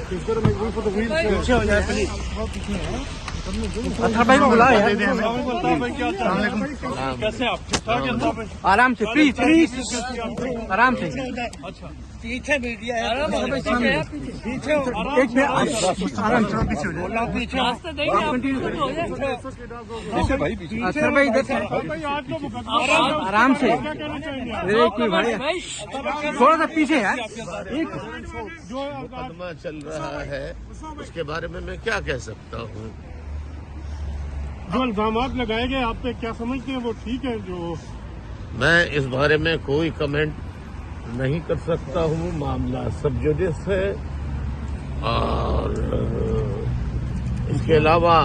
پیچھے ہو جائے پلیز. اطہر بھائی کو بلایا ہے. کیسے آپ ٹھیک ٹھاک ہیں؟ آرام سے پلیز پلیز آرام سے. پیچھے میڈیا ہے. ایک منٹ آرام سے پیچھے ہو جائے. اطہر بھائی ادھر سے آرام سے. ایک منٹ بھائی تھوڑا سا پیچھے یار. جو مقدمہ چل رہا ہے اس کے بارے میں کیا کہہ سکتا ہوں. جو الزامات لگائے گئے آپ پہ کیا سمجھتے ہیں وہ ٹھیک ہے؟ جو میں اس بارے میں کوئی کمنٹ نہیں کر سکتا ہوں. معاملہ سب جوڈس ہے اور اس کے علاوہ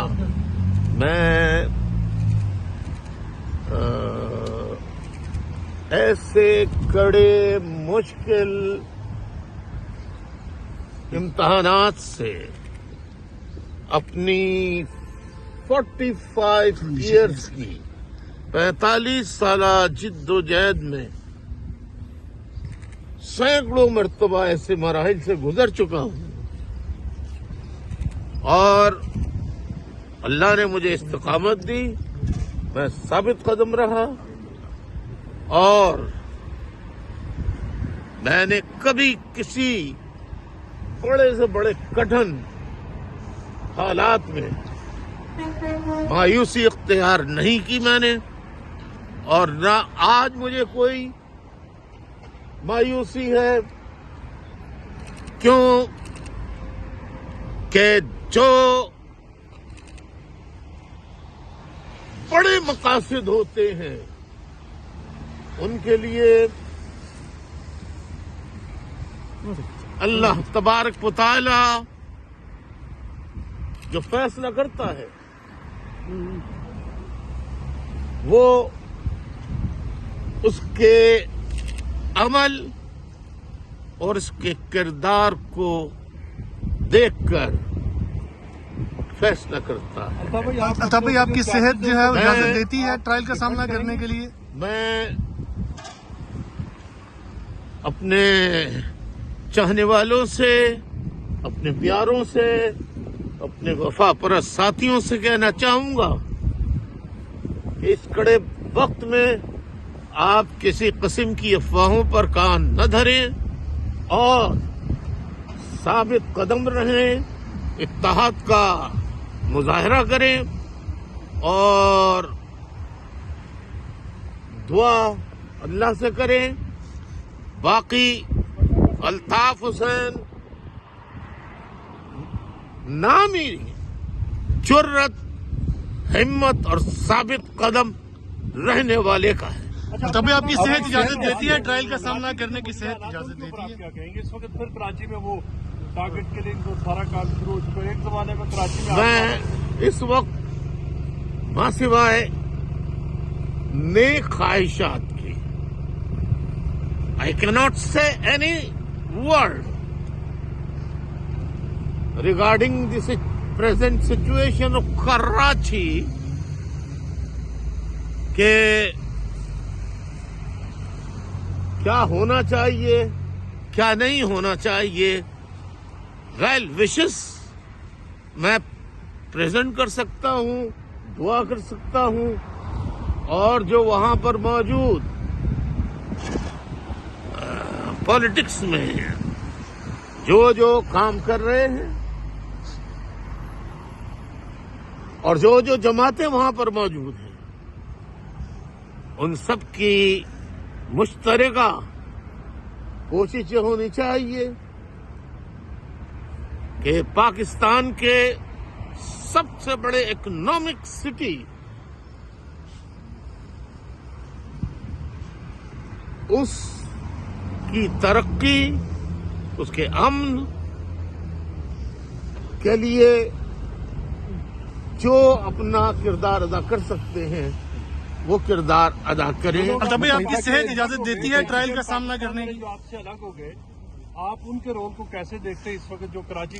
میں ایسے کڑے مشکل امتحانات سے اپنی 45 ایئرس کی 45 سالہ جد و جہد میں سینکڑوں مرتبہ ایسے مراحل سے گزر چکا ہوں اور اللہ نے مجھے استقامت دی. میں ثابت قدم رہا اور میں نے کبھی کسی بڑے سے بڑے کٹھن حالات میں مایوسی اختیار نہیں کی میں نے، اور نہ آج مجھے کوئی مایوسی ہے. کیوں کہ جو بڑے مقاصد ہوتے ہیں ان کے لیے اللہ تبارک و تعالی جو فیصلہ کرتا ہے وہ اس کے عمل اور اس کے کردار کو دیکھ کر فیصلہ کرتا ہے. الطاف بھائی آپ کی صحت جو ہے اجازت دیتی ہے ٹرائل کا سامنا کرنے کے لیے؟ میں اپنے چاہنے والوں سے، اپنے پیاروں سے، اپنے وفا پرست ساتھیوں سے کہنا چاہوں گا کہ اس کڑے وقت میں آپ کسی قسم کی افواہوں پر کان نہ دھریں اور ثابت قدم رہیں، اتحاد کا مظاہرہ کریں اور دعا اللہ سے کریں. باقی الطاف حسین نامی جرت، ہمت اور ثابت قدم رہنے والے کا ہے. الطاف بھائی آپ کی صحت اجازت دیتی ہے ٹرائل کا سامنا کرنے کی؟ صحت اجازت دیتی ہے؟ کیا کہیں گے اس وقت پھر کراچی میں وہ ٹارگٹ کے لیے سارا کام شروع ہو چکا ہے؟ ایک زمانے میں کراچی میں اس وقت ماں سوائے نیک خواہشات کی I cannot say any word regarding the present situation of Karachi کہ کیا ہونا چاہیے، کیا نہیں ہونا چاہیے. ویل وشز میں پریزنٹ کر سکتا ہوں، دعا کر سکتا ہوں، اور جو وہاں پر موجود پالیٹکس میں جو کام کر رہے ہیں اور جو جماعتیں وہاں پر موجود ہیں ان سب کی مشترکہ کوششیں ہونی چاہیے کہ پاکستان کے سب سے بڑے اکنامک سٹی اس کی ترقی، اس کے امن کے لیے جو اپنا کردار ادا کر سکتے ہیں وہ کردار ادا کریں. الطاف بھائی آپ کی صحت اجازت دیتی ہے ٹرائل کا سامنا کرنے کی؟ جو آپ سے الگ ہو گئے، آپ ان کے رول کو کیسے دیکھتے ہیں اس وقت جو کراچی